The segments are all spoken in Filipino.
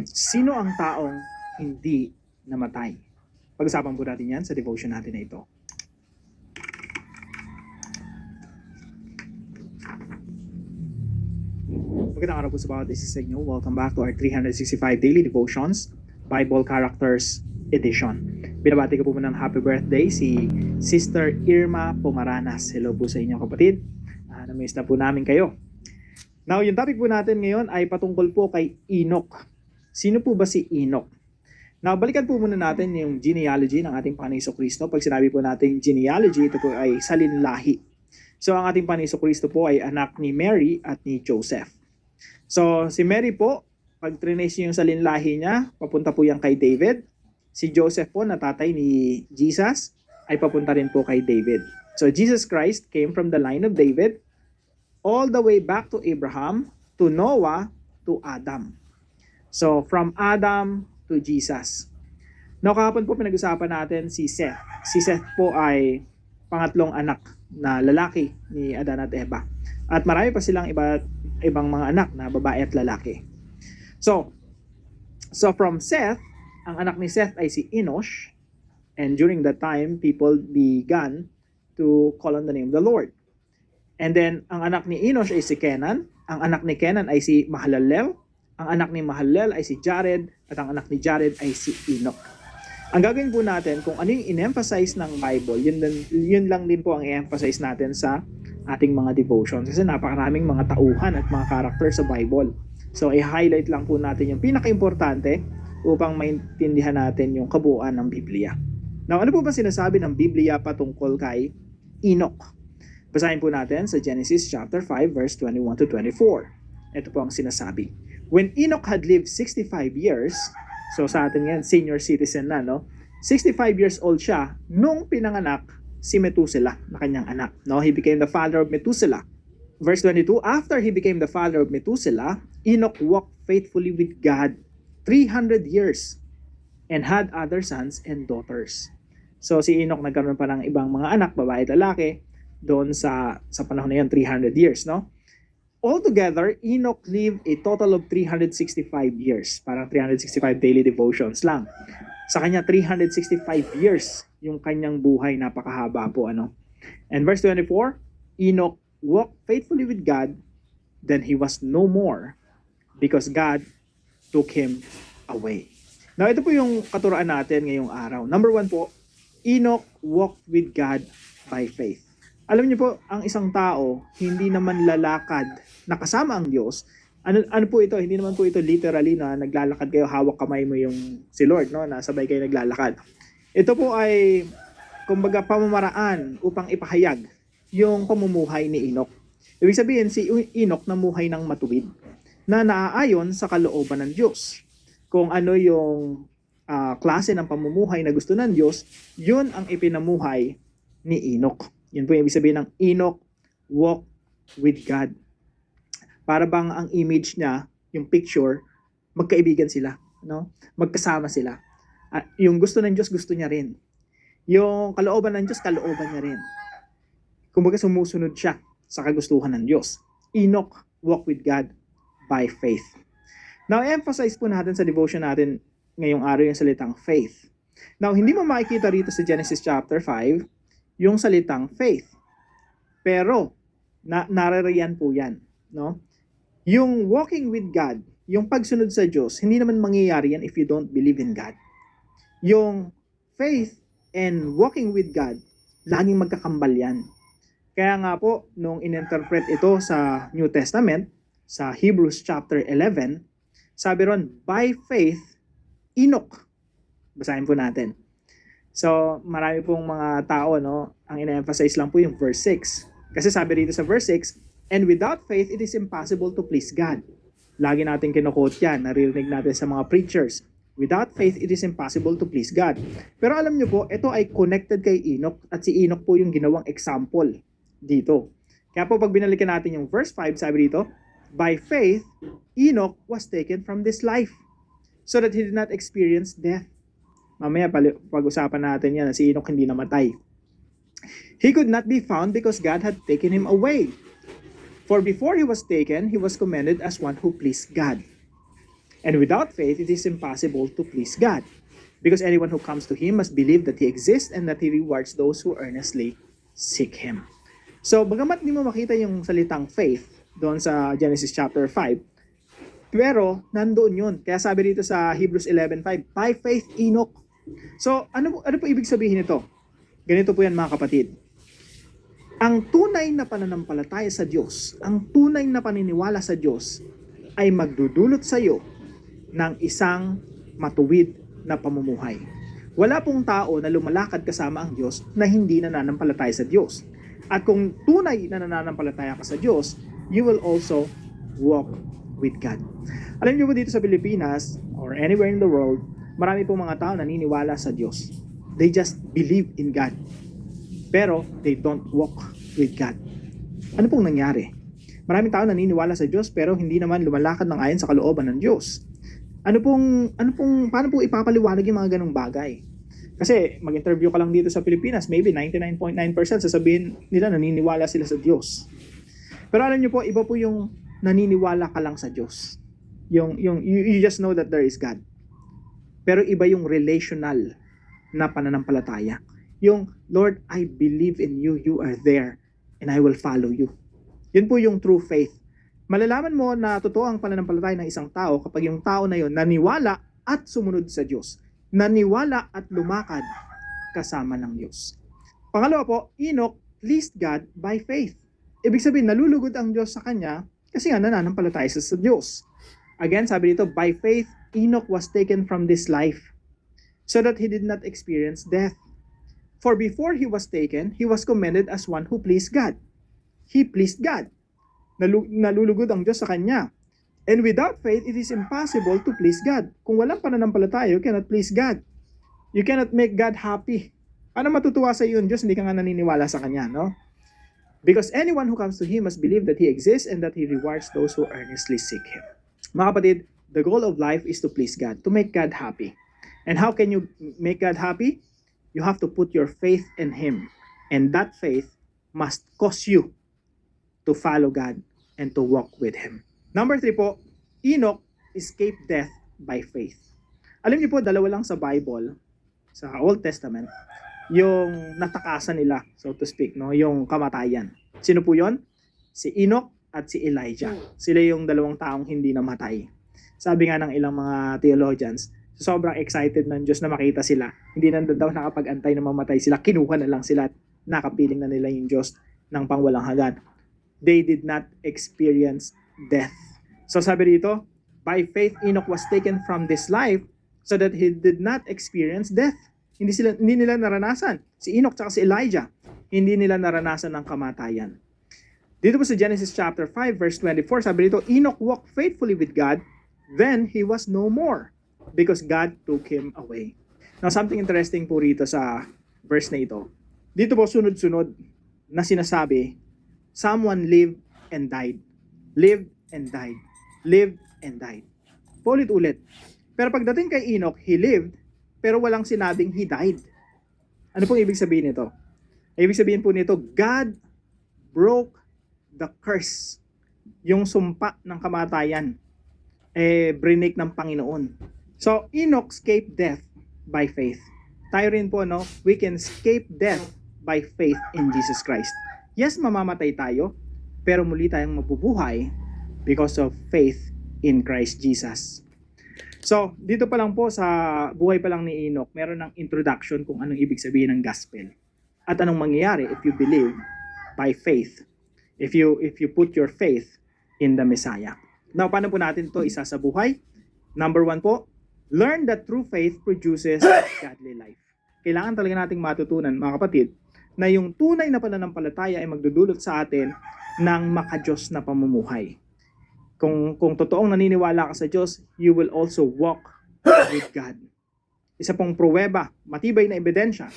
Sino ang taong hindi namatay? Pag-usapan po natin yan sa devotion natin na ito. Magandang araw po sa bawat isa sa inyo. Welcome back to our 365 Daily Devotions, Bible Characters Edition. Binabati ko po muna ng happy birthday si Sister Irma Pomaranas. Hello po sa inyo kapatid. Na-miss na po namin kayo. Now, yung topic po natin ngayon ay patungkol po kay Enoch. Sino po ba si Enoch? Now, balikan po muna natin yung genealogy ng ating Panginoon Jesucristo. Pag sinabi po natin genealogy, ito po ay salinlahi. So, ang ating Panginoon Jesucristo po ay anak ni Mary at ni Joseph. So, si Mary po, pag trinace yung salinlahi niya, papunta po yan kay David. Si Joseph po, na tatay ni Jesus, ay papunta rin po kay David. So, Jesus Christ came from the line of David all the way back to Abraham, to Noah, to Adam. So, from Adam to Jesus. Now, kahapon po pinag-usapan natin si Seth. Si Seth po ay pangatlong anak na lalaki ni Adan at Eva. At marami pa silang ibang mga anak na babae at lalaki. So from Seth, ang anak ni Seth ay si Enosh. And during that time, people began to call on the name of the Lord. And then, ang anak ni Enosh ay si Kenan. Ang anak ni Kenan ay si Mahalalel. Ang anak ni Mahalalel ay si Jared. At ang anak ni Jared ay si Enoch. Ang gagawin po natin, kung ano yung in-emphasize ng Bible, yun lang din po ang i-emphasize natin sa ating mga devotions. Kasi napakaraming mga tauhan at mga character sa Bible. So, i-highlight lang po natin yung pinaka-importante upang maintindihan natin yung kabuuan ng Biblia. Now, ano po ba sinasabi ng Biblia patungkol kay Enoch? Basahin po natin sa Genesis chapter 5 verse 21 to 24. Ito po ang sinasabi. When Enoch had lived 65 years, so sa atin ngayon, senior citizen na, no? 65 years old siya nung pinanganak si Methuselah na kanyang anak. No? He became the father of Methuselah. Verse 22, after he became the father of Methuselah, Enoch walked faithfully with God 300 years and had other sons and daughters. So si Enoch nagkaroon pa ng ibang mga anak, babae at lalaki, doon sa panahon na yun, 300 years, no? Altogether, Enoch lived a total of 365 years. Parang 365 daily devotions lang. Sa kanya, 365 years yung kanyang buhay, napakahaba po, ano? And verse 24, Enoch walked faithfully with God, then he was no more because God took him away. Now, ito po yung katuroan natin ngayong araw. Number 1 po, Enoch walked with God by faith. Alam niyo po, ang isang tao, hindi naman lalakad na kasama ang Diyos. Ano po ito? Hindi naman po ito literally na naglalakad kayo, hawak kamay mo yung si Lord, no? Nasabay kayo naglalakad. Ito po ay, kumbaga, pamamaraan upang ipahayag yung pamumuhay ni Enoch. Ibig sabihin, si Enoch namuhay ng matuwid na naaayon sa kalooban ng Diyos. Kung ano yung klase ng pamumuhay na gusto ng Diyos, yun ang ipinamuhay ni Enoch. Yun po yung ibig sabihin ng Enoch walk with God. Para bang ang image niya, yung picture, magkaibigan sila, no? Magkasama sila. Yung gusto ng Diyos, gusto niya rin. Yung kalooban ng Diyos, kalooban niya rin. Kumbaga sumusunod siya sa kagustuhan ng Diyos. Enoch walk with God by faith. Now, emphasize po natin sa devotion natin ngayong araw yung salitang faith. Now, hindi mo makikita rito sa Genesis chapter 5 yung salitang faith. Pero, naririyan po yan. No? Yung walking with God, yung pagsunod sa Diyos, hindi naman mangyayari yan if you don't believe in God. Yung faith and walking with God, laging magkakambal yan. Kaya nga po, nung in-interpret ito sa New Testament, sa Hebrews chapter 11, sabi ron, by faith, Enoch. Basahin po natin. So, marami pong mga tao, no, ang ina-emphasize lang po yung verse 6. Kasi sabi rito sa verse 6, and without faith, it is impossible to please God. Lagi natin kino-quote yan, naririnig natin sa mga preachers. Without faith, it is impossible to please God. Pero alam nyo po, ito ay connected kay Enoch at si Enoch po yung ginawang example dito. Kaya po pag binalikan natin yung verse 5, sabi dito, by faith, Enoch was taken from this life so that he did not experience death. Mamaya pag-usapan natin yan na si Enoch hindi namatay. He could not be found because God had taken him away. For before he was taken, he was commended as one who pleased God. And without faith, it is impossible to please God. Because anyone who comes to Him must believe that He exists and that He rewards those who earnestly seek Him. So, bagamat di mo makita yung salitang faith doon sa Genesis chapter 5, pero nandoon yun. Kaya sabi dito sa Hebrews 11:5, by faith Enoch. So, ano po ibig sabihin nito? Ganito po yan mga kapatid. Ang tunay na pananampalataya sa Diyos, ang tunay na paniniwala sa Diyos, ay magdudulot sa iyo ng isang matuwid na pamumuhay. Wala pong tao na lumalakad kasama ang Diyos na hindi nananampalataya sa Diyos. At kung tunay na nananampalataya ka sa Diyos, you will also walk with God. Alam niyo po dito sa Pilipinas or anywhere in the world, marami pong mga tao naniniwala sa Diyos. They just believe in God. Pero they don't walk with God. Ano pong nangyari? Maraming tao naniniwala sa Diyos pero hindi naman lumalakad ng ayon sa kalooban ng Diyos. Paano po ipapaliwanag yung mga ganong bagay? Kasi mag-interview ka lang dito sa Pilipinas, maybe 99.9% sasabihin nila naniniwala sila sa Diyos. Pero alam niyo po, iba po yung naniniwala ka lang sa Diyos. You just know that there is God. Pero iba yung relational na pananampalataya. Yung, Lord, I believe in you, you are there, and I will follow you. Yun po yung true faith. Malalaman mo na totoo ang pananampalataya ng isang tao kapag yung tao na yun naniwala at sumunod sa Diyos. Naniwala at lumakad kasama ng Diyos. Pangalawa po, Enoch pleased God by faith. Ibig sabihin, nalulugod ang Diyos sa kanya kasi nga nananampalataya sa Diyos. Again, sabi dito, by faith, Enoch was taken from this life so that he did not experience death. For before he was taken, he was commended as one who pleased God. He pleased God. Nalulugod ang Diyos sa kanya. And without faith, it is impossible to please God. Kung walang pananampalataya, you cannot please God. You cannot make God happy. Ano matutuwa sa iyo yung Diyos, hindi ka nga naniniwala sa Kanya, no? Because anyone who comes to Him must believe that He exists and that He rewards those who earnestly seek Him. Mga kapatid, the goal of life is to please God, to make God happy. And how can you make God happy? You have to put your faith in Him. And that faith must cause you to follow God and to walk with Him. Number 3 po, Enoch escaped death by faith. Alam niyo po, dalawa lang sa Bible, sa Old Testament, yung natakasan nila, so to speak, no, yung kamatayan. Sino po yon? Si Enoch at si Elijah. Sila yung dalawang taong hindi namatay. Sabi nga ng ilang mga theologians, sobrang excited ng Diyos na makita sila. Hindi na daw nakapag-antay na mamatay sila. Kinuha na lang sila at nakapiling na nila yung Diyos ng pangwalang hanggan. They did not experience death. So sabi dito, by faith Enoch was taken from this life so that he did not experience death. Hindi nila naranasan. Si Enoch at si Elijah, hindi nila naranasan ng kamatayan. Dito po sa Genesis chapter 5 verse 24, sabi dito, Enoch walked faithfully with God, then he was no more because God took him away. Now something interesting po rito sa verse na ito. Dito po sunod-sunod na sinasabi, someone lived and died. Lived and died. Lived and died. Paulit-ulit. Pero pagdating kay Enoch, he lived, pero walang sinabing he died. Ano pong ibig sabihin nito? Ibig sabihin po nito, God broke the curse. Yung sumpa ng kamatayan, brinake ng Panginoon. So, Enoch escaped death by faith. Tayo rin po, no? We can escape death by faith in Jesus Christ. Yes, mamamatay tayo, pero muli tayong mabubuhay because of faith in Christ Jesus. So, dito pa lang po sa buhay pa lang ni Enoch, meron ng introduction kung anong ibig sabihin ng gospel. At anong mangyayari if you believe by faith. If you put your faith in the Messiah. Now, paano po natin to isa sa buhay? Number 1 po, learn that true faith produces godly life. Kailangan talaga nating matutunan, mga kapatid, na yung tunay na pananampalataya ay magdudulot sa atin ng makadiyos na pamumuhay. Kung totoong naniniwala ka sa Diyos, you will also walk with God. Isa pong pruweba, matibay na ebidensya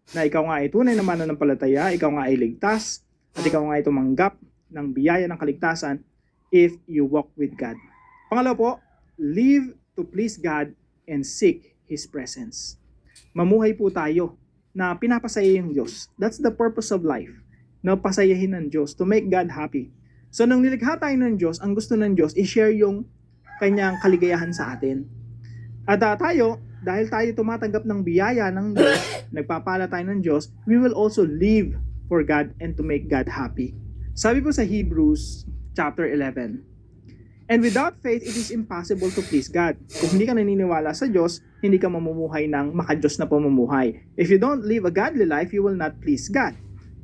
na ikaw nga ay tunay na mananampalataya, ikaw nga ay ligtas, at ikaw nga ay tumanggap ng biyaya ng kaligtasan if you walk with God. Pangalawa po, live to please God and seek His presence. Mamuhay po tayo na pinapasaya yung Diyos. That's the purpose of life. Na pasayahin ng Diyos, to make God happy. So nung nilikha tayo ng Diyos, ang gusto ng Diyos i-share yung kanyang kaligayahan sa atin. At tayo, dahil tayo tumatanggap ng biyaya ng Diyos, nagpapala tayo ng Diyos, we will also live for God and to make God happy. Sabi po sa Hebrews chapter 11, and without faith, it is impossible to please God. Kung hindi ka naniniwala sa Diyos, hindi ka mamumuhay ng maka-Diyos na pamumuhay. If you don't live a godly life, you will not please God.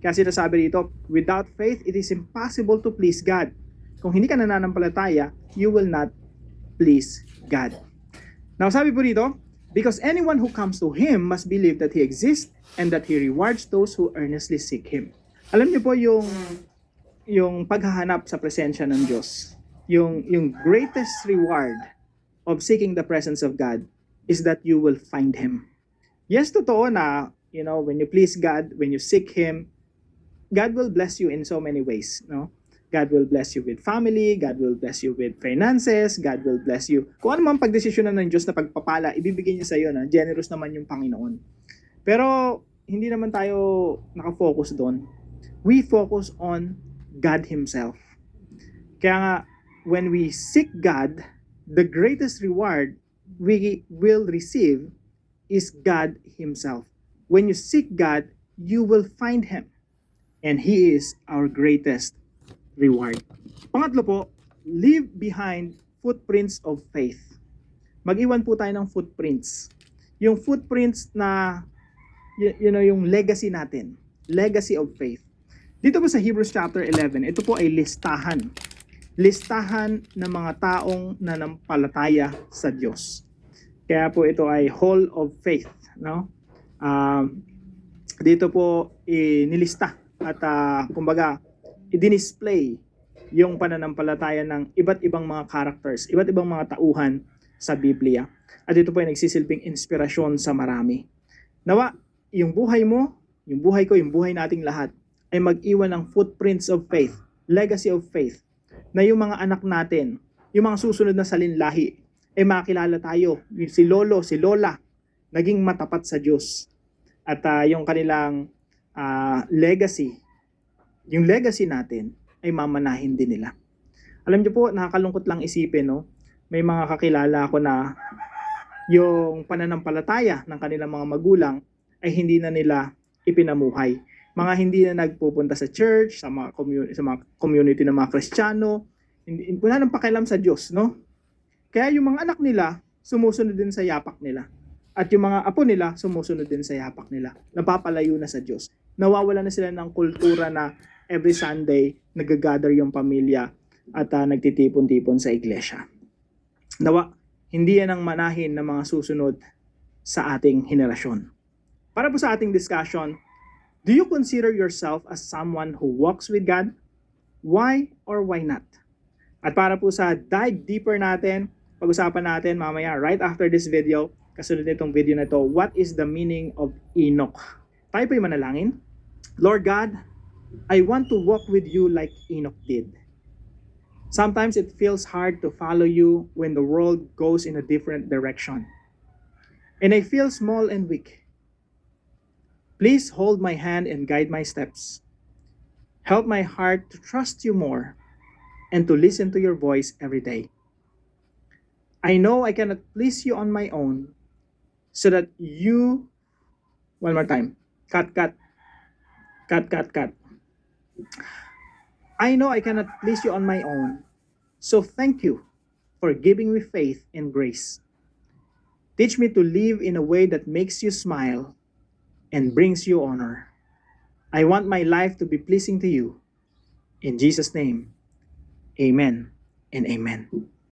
Kaya sinasabi dito, without faith, it is impossible to please God. Kung hindi ka nananampalataya, you will not please God. Now sabi po dito, because anyone who comes to Him must believe that He exists and that He rewards those who earnestly seek Him. Alam niyo po yung paghahanap sa presensya ng Diyos, yung greatest reward of seeking the presence of God is that you will find Him. Yes, totoo na, when you please God, when you seek Him, God will bless you in so many ways, no? God will bless you with family, God will bless you with finances, God will bless you. Kung ano man pagdesisyonan ng Diyos na pagpapala, ibibigay niya sa iyo, na generous naman yung Panginoon. Pero hindi naman tayo nakafocus doon. We focus on God Himself. Kaya nga, when we seek God, the greatest reward we will receive is God Himself. When you seek God, you will find Him. And He is our greatest reward. Pangatlo po, leave behind footprints of faith. Mag-iwan po tayo ng footprints. Yung footprints na, yung legacy natin. Legacy of faith. Dito po sa Hebrews chapter 11, ito po ay listahan. Listahan ng mga taong nanampalataya sa Diyos. Kaya po ito ay hall of faith. No? Dito po nilista at kumbaga, i-display yung pananampalataya ng iba't ibang mga characters, iba't ibang mga tauhan sa Biblia. At ito po ay nagsisilbing inspirasyon sa marami. Nawa, yung buhay mo, yung buhay ko, yung buhay nating lahat, ay mag-iwan ng footprints of faith, legacy of faith, na yung mga anak natin, yung mga susunod na salinlahi, ay makilala tayo, si lolo, si lola, naging matapat sa Diyos. At yung kanilang legacy, yung legacy natin ay mamanahin din nila. Alam niyo po, nakakalungkot lang isipin, no? May mga kakilala ako na yung pananampalataya ng kanilang mga magulang ay hindi na nila ipinamuhay. Mga hindi na nagpupunta sa church, sa mga community ng mga Kristiyano, wala nang pakialam sa Diyos, no? Kaya yung mga anak nila, sumusunod din sa yapak nila. At yung mga apo nila, sumusunod din sa yapak nila. Napapalayo na sa Diyos. Nawawala na sila ng kultura na every Sunday, nag-gather yung pamilya at nagtitipon-tipon sa iglesia. Nawa, hindi yan ang manahin ng mga susunod sa ating henerasyon. Para po sa ating discussion, do you consider yourself as someone who walks with God? Why or why not? At para po sa dive deeper natin, pag-usapan natin mamaya right after this video, kasunod nitong video na to, what is the meaning of Enoch? Tayo po'y manalangin. Lord God, I want to walk with you like Enoch did. Sometimes it feels hard to follow you when the world goes in a different direction. And I feel small and weak. Please hold my hand and guide my steps. Help my heart to trust you more and to listen to your voice every day. I know I cannot please you on my own, so that you, one more time, cut. I know I cannot please you on my own, so thank you for giving me faith and grace. Teach me to live in a way that makes you smile and brings you honor. I want my life to be pleasing to you. In Jesus' name, amen and amen.